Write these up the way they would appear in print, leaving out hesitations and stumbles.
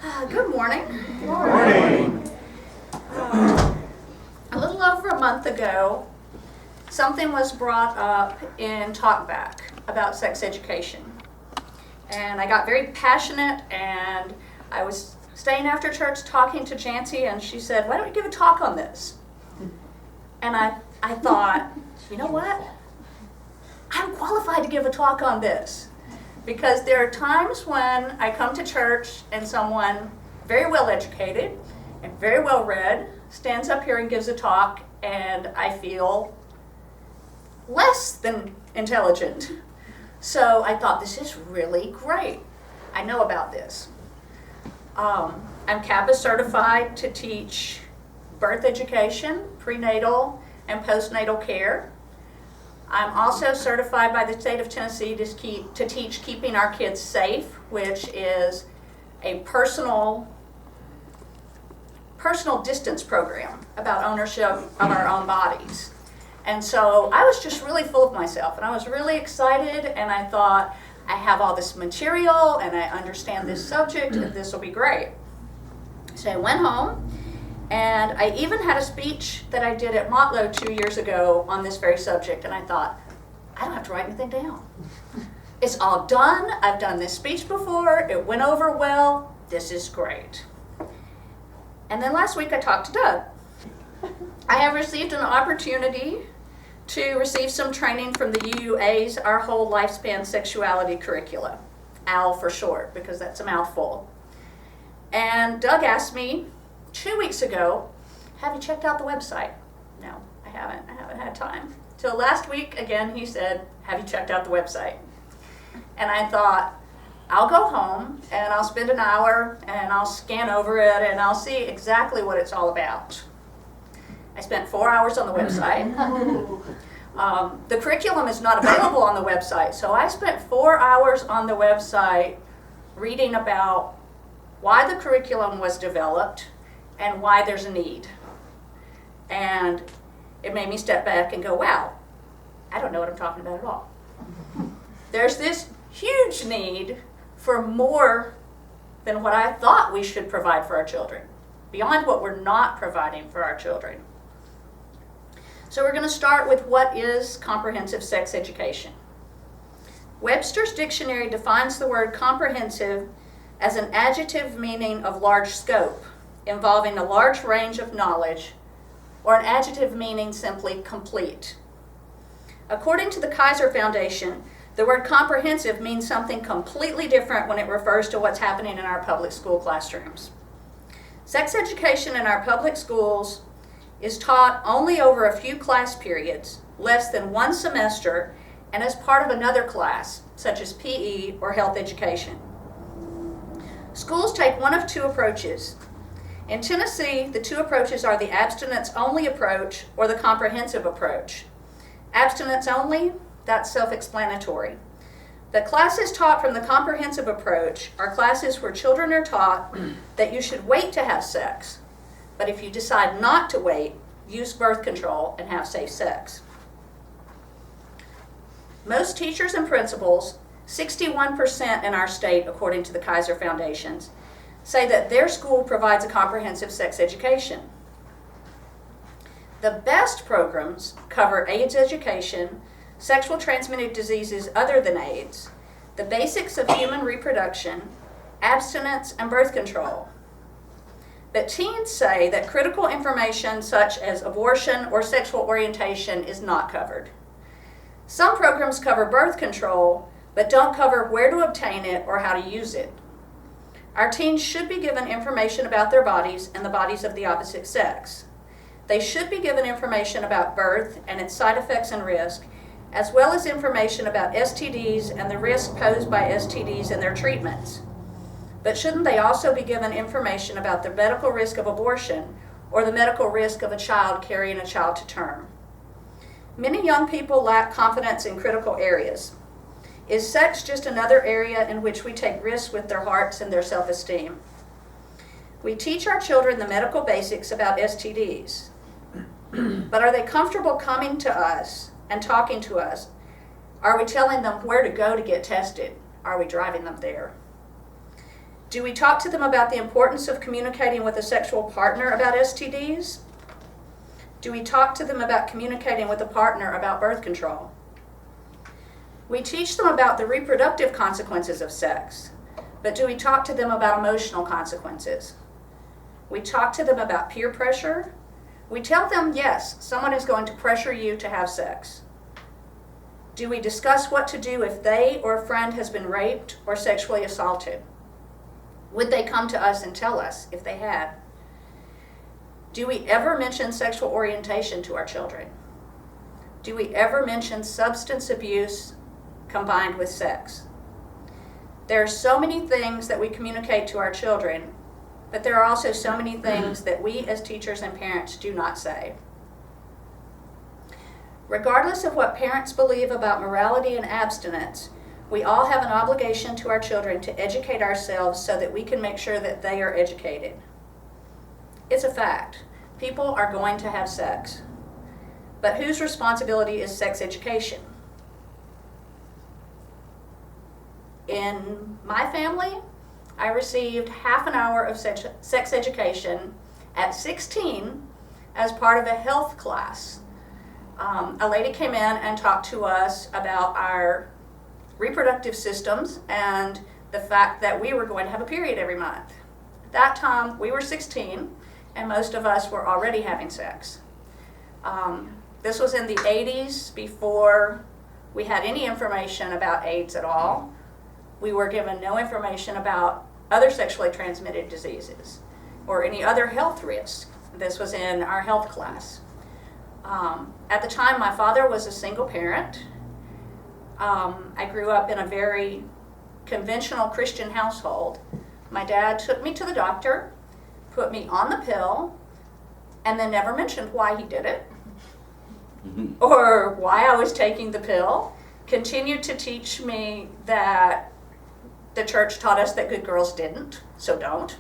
Good morning. Good morning. A little over a month ago, something was brought up in Talkback about sex education. And I got very passionate, and I was staying after church talking to Jancy, and she said, "Why don't you give a talk on this?" And I thought, you know what? I'm qualified to give a talk on this. Because there are times when I come to church and someone very well educated and very well read stands up here and gives a talk, and I feel less than intelligent. So I thought, this is really great. I know about this. I'm CAPA certified to teach birth education, prenatal, and postnatal care. I'm also certified by the state of Tennessee to teach Keeping Our Kids Safe, which is a personal distance program about ownership of our own bodies. And so I was just really full of myself, and I was really excited, and I thought, I have all this material, and I understand this subject, and this will be great. So I went home, and I even had a speech that I did at Motlow 2 years ago on this very subject, and I thought, I don't have to write anything down. It's all done. I've done this speech before. It went over well. This is great. And then last week I talked to Doug. I have received an opportunity to receive some training from the UUA's Our Whole Lifespan Sexuality curricula, OWL for short, because that's a mouthful. And Doug asked me 2 weeks ago, have you checked out the website? No, I haven't had time. So last week, again, he said, have you checked out the website? And I thought, I'll go home and I'll spend an hour and I'll scan over it and I'll see exactly what it's all about. I spent 4 hours on the website. The curriculum is not available on the website, so I spent 4 hours on the website reading about why the curriculum was developed and why there's a need. And it made me step back and go, wow, I don't know what I'm talking about at all. There's this huge need for more than what I thought we should provide for our children, beyond what we're not providing for our children. So we're going to start with what is comprehensive sex education. Webster's dictionary defines the word comprehensive as an adjective meaning of large scope, involving a large range of knowledge, or an adjective meaning simply complete. According to the Kaiser Foundation, the word comprehensive means something completely different when it refers to what's happening in our public school classrooms. Sex education in our public schools is taught only over a few class periods, less than one semester, and as part of another class, such as PE or health education. Schools take one of two approaches. In Tennessee, the two approaches are the abstinence-only approach or the comprehensive approach. Abstinence only, that's self-explanatory. The classes taught from the comprehensive approach are classes where children are taught that you should wait to have sex, but if you decide not to wait, use birth control and have safe sex. Most teachers and principals, 61% in our state according to the Kaiser Foundations, say that their school provides a comprehensive sex education. The best programs cover AIDS education, sexual transmitted diseases other than AIDS, the basics of human reproduction, abstinence, and birth control. But teens say that critical information such as abortion or sexual orientation is not covered. Some programs cover birth control, but don't cover where to obtain it or how to use it. Our teens should be given information about their bodies and the bodies of the opposite sex. They should be given information about birth and its side effects and risk, as well as information about STDs and the risk posed by STDs and their treatments. But shouldn't they also be given information about the medical risk of abortion or the medical risk of a child carrying a child to term? Many young people lack confidence in critical areas. Is sex just another area in which we take risks with their hearts and their self-esteem? We teach our children the medical basics about STDs, but are they comfortable coming to us and talking to us? Are we telling them where to go to get tested? Are we driving them there? Do we talk to them about the importance of communicating with a sexual partner about STDs? Do we talk to them about communicating with a partner about birth control? We teach them about the reproductive consequences of sex, but do we talk to them about emotional consequences? We talk to them about peer pressure. We tell them, yes, someone is going to pressure you to have sex. Do we discuss what to do if they or a friend has been raped or sexually assaulted? Would they come to us and tell us if they had? Do we ever mention sexual orientation to our children? Do we ever mention substance abuse combined with sex? There are so many things that we communicate to our children, but there are also so many things that we as teachers and parents do not say. Regardless of what parents believe about morality and abstinence, we all have an obligation to our children to educate ourselves so that we can make sure that they are educated. It's a fact. People are going to have sex. But whose responsibility is sex education? In my family, I received half an hour of sex education at 16 as part of a health class. A lady came in and talked to us about our reproductive systems and the fact that we were going to have a period every month. At that time, we were 16, and most of us were already having sex. This was in the 80s, before we had any information about AIDS at all. We were given no information about other sexually transmitted diseases or any other health risks. This was in our health class. At the time, my father was a single parent. I grew up in a very conventional Christian household. My dad took me to the doctor, put me on the pill, and then never mentioned why he did it or why I was taking the pill. Continued to teach me that the church taught us that good girls didn't, so don't.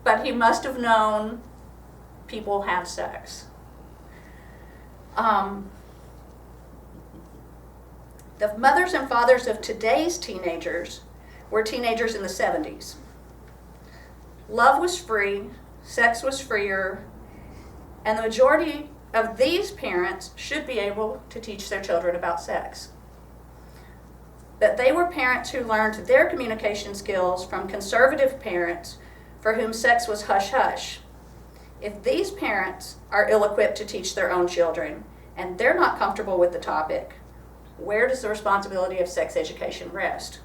But he must have known people have sex. The mothers and fathers of today's teenagers were teenagers in the 70s. Love was free, sex was freer, and the majority of these parents should be able to teach their children about sex. But they were parents who learned their communication skills from conservative parents for whom sex was hush-hush. If these parents are ill-equipped to teach their own children, and they're not comfortable with the topic, where does the responsibility of sex education rest?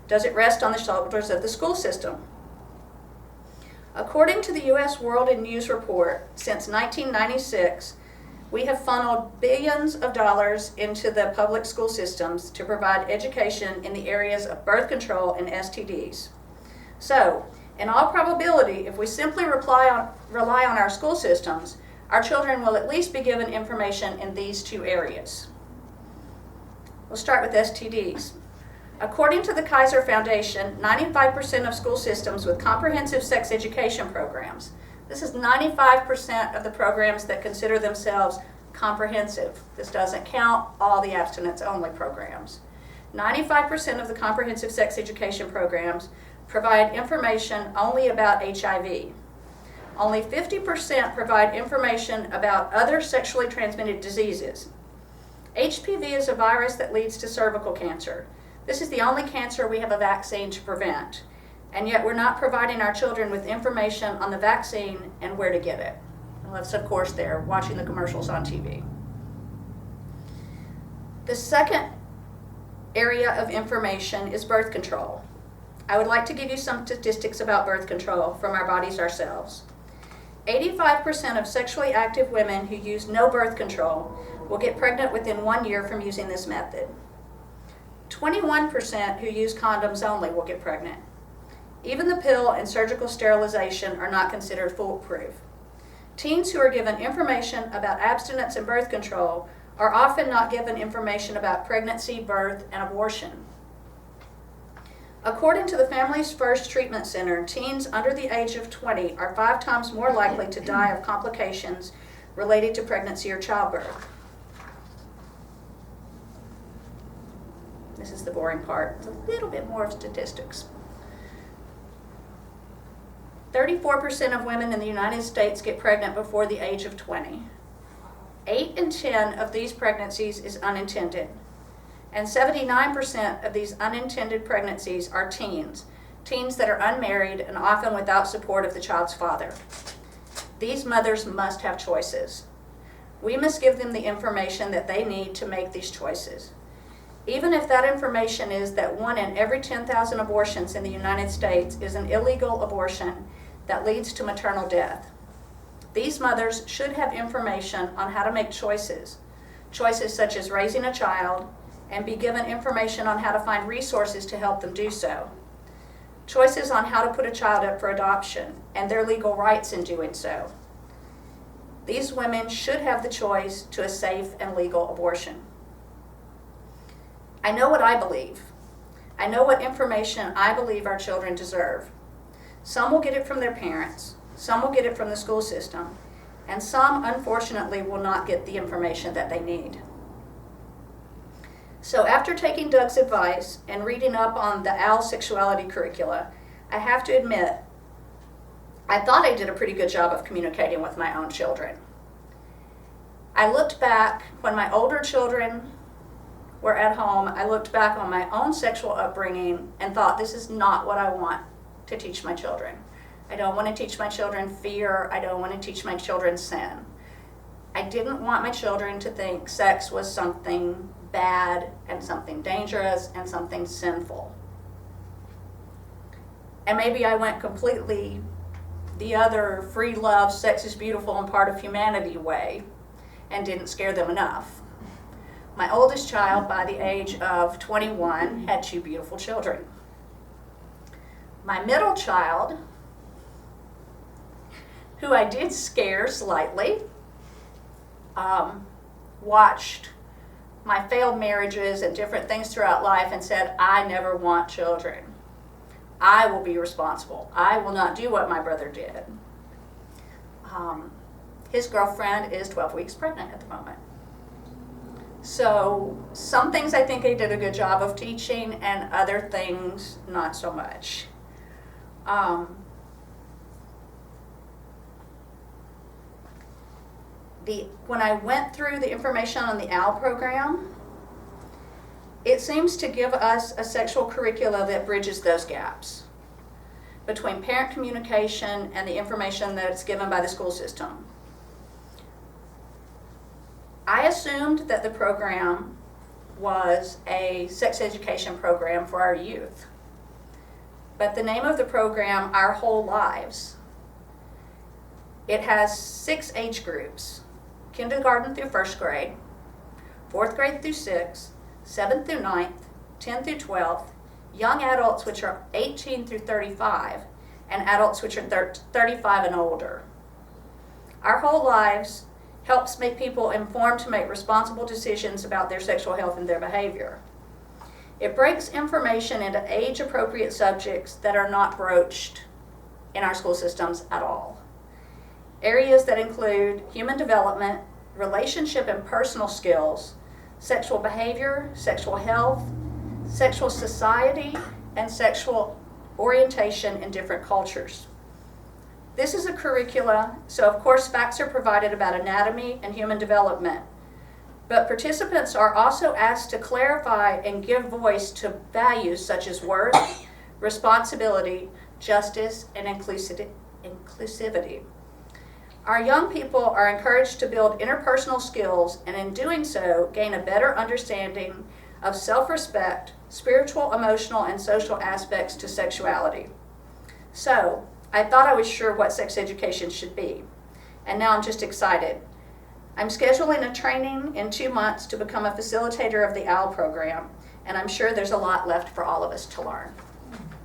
Does it rest on the shoulders of the school system? According to the U.S. World and News Report, since 1996, we have funneled billions of dollars into the public school systems to provide education in the areas of birth control and STDs. So, in all probability, if we simply rely on our school systems, our children will at least be given information in these two areas. We'll start with STDs. According to the Kaiser Foundation, 95% of school systems with comprehensive sex education programs, this is 95% of the programs that consider themselves comprehensive. This doesn't count all the abstinence-only programs. 95% of the comprehensive sex education programs provide information only about HIV. Only 50% provide information about other sexually transmitted diseases. HPV is a virus that leads to cervical cancer. This is the only cancer we have a vaccine to prevent, and yet we're not providing our children with information on the vaccine and where to get it. Unless, of course, they're watching the commercials on TV. The second area of information is birth control. I would like to give you some statistics about birth control from our bodies ourselves. 85% of sexually active women who use no birth control will get pregnant within 1 year from using this method. 21% who use condoms only will get pregnant. Even the pill and surgical sterilization are not considered foolproof. Teens who are given information about abstinence and birth control are often not given information about pregnancy, birth, and abortion. According to the Families First Treatment Center, teens under the age of 20 are 5 times more likely to die of complications related to pregnancy or childbirth. This is the boring part. It's a little bit more of statistics. 34% of women in the United States get pregnant before the age of 20. 8 in 10 of these pregnancies is unintended. And 79% of these unintended pregnancies are teens that are unmarried and often without support of the child's father. These mothers must have choices. We must give them the information that they need to make these choices. Even if that information is that 1 in every 10,000 abortions in the United States is an illegal abortion that leads to maternal death. These mothers should have information on how to make choices such as raising a child, and be given information on how to find resources to help them do so. Choices on how to put a child up for adoption and their legal rights in doing so. These women should have the choice to a safe and legal abortion. I know what I believe. I know what information I believe our children deserve. Some will get it from their parents, some will get it from the school system, and some, unfortunately, will not get the information that they need. So after taking Doug's advice and reading up on the OWL sexuality curricula, I have to admit, I thought I did a pretty good job of communicating with my own children. I looked back when my older children were at home, I looked back on my own sexual upbringing and thought, this is not what I want to teach my children. I don't want to teach my children fear. I don't want to teach my children sin. I didn't want my children to think sex was something bad and something dangerous and something sinful. And maybe I went completely the other free love, sex is beautiful and part of humanity way and didn't scare them enough. My oldest child, by the age of 21, had 2 beautiful children. My middle child, who I did scare slightly, watched my failed marriages and different things throughout life and said, I never want children. I will be responsible. I will not do what my brother did. His girlfriend is 12 weeks pregnant at the moment. So some things I think I did a good job of teaching, and other things not so much. When I went through the information on the OWL program, it seems to give us a sexual curricula that bridges those gaps between parent communication and the information that's given by the school system. I assumed that the program was a sex education program for our youth, but the name of the program, Our Whole Lives, it has 6 age groups: kindergarten through 1st grade, 4th grade through 6th, 7th through 9th, 10th through 12th, young adults, which are 18 through 35, and adults which are 35 and older. Our Whole Lives helps make people informed to make responsible decisions about their sexual health and their behavior. It breaks information into age-appropriate subjects that are not broached in our school systems at all. Areas that include human development, relationship and personal skills, sexual behavior, sexual health, sexual society, and sexual orientation in different cultures. This is a curricula, so of course facts are provided about anatomy and human development, but participants are also asked to clarify and give voice to values such as worth, responsibility, justice, and inclusivity. Our young people are encouraged to build interpersonal skills, and in doing so, gain a better understanding of self-respect, spiritual, emotional, and social aspects to sexuality. So, I thought I was sure what sex education should be, and now I'm just excited. I'm scheduling a training in 2 months to become a facilitator of the OWL program, and I'm sure there's a lot left for all of us to learn.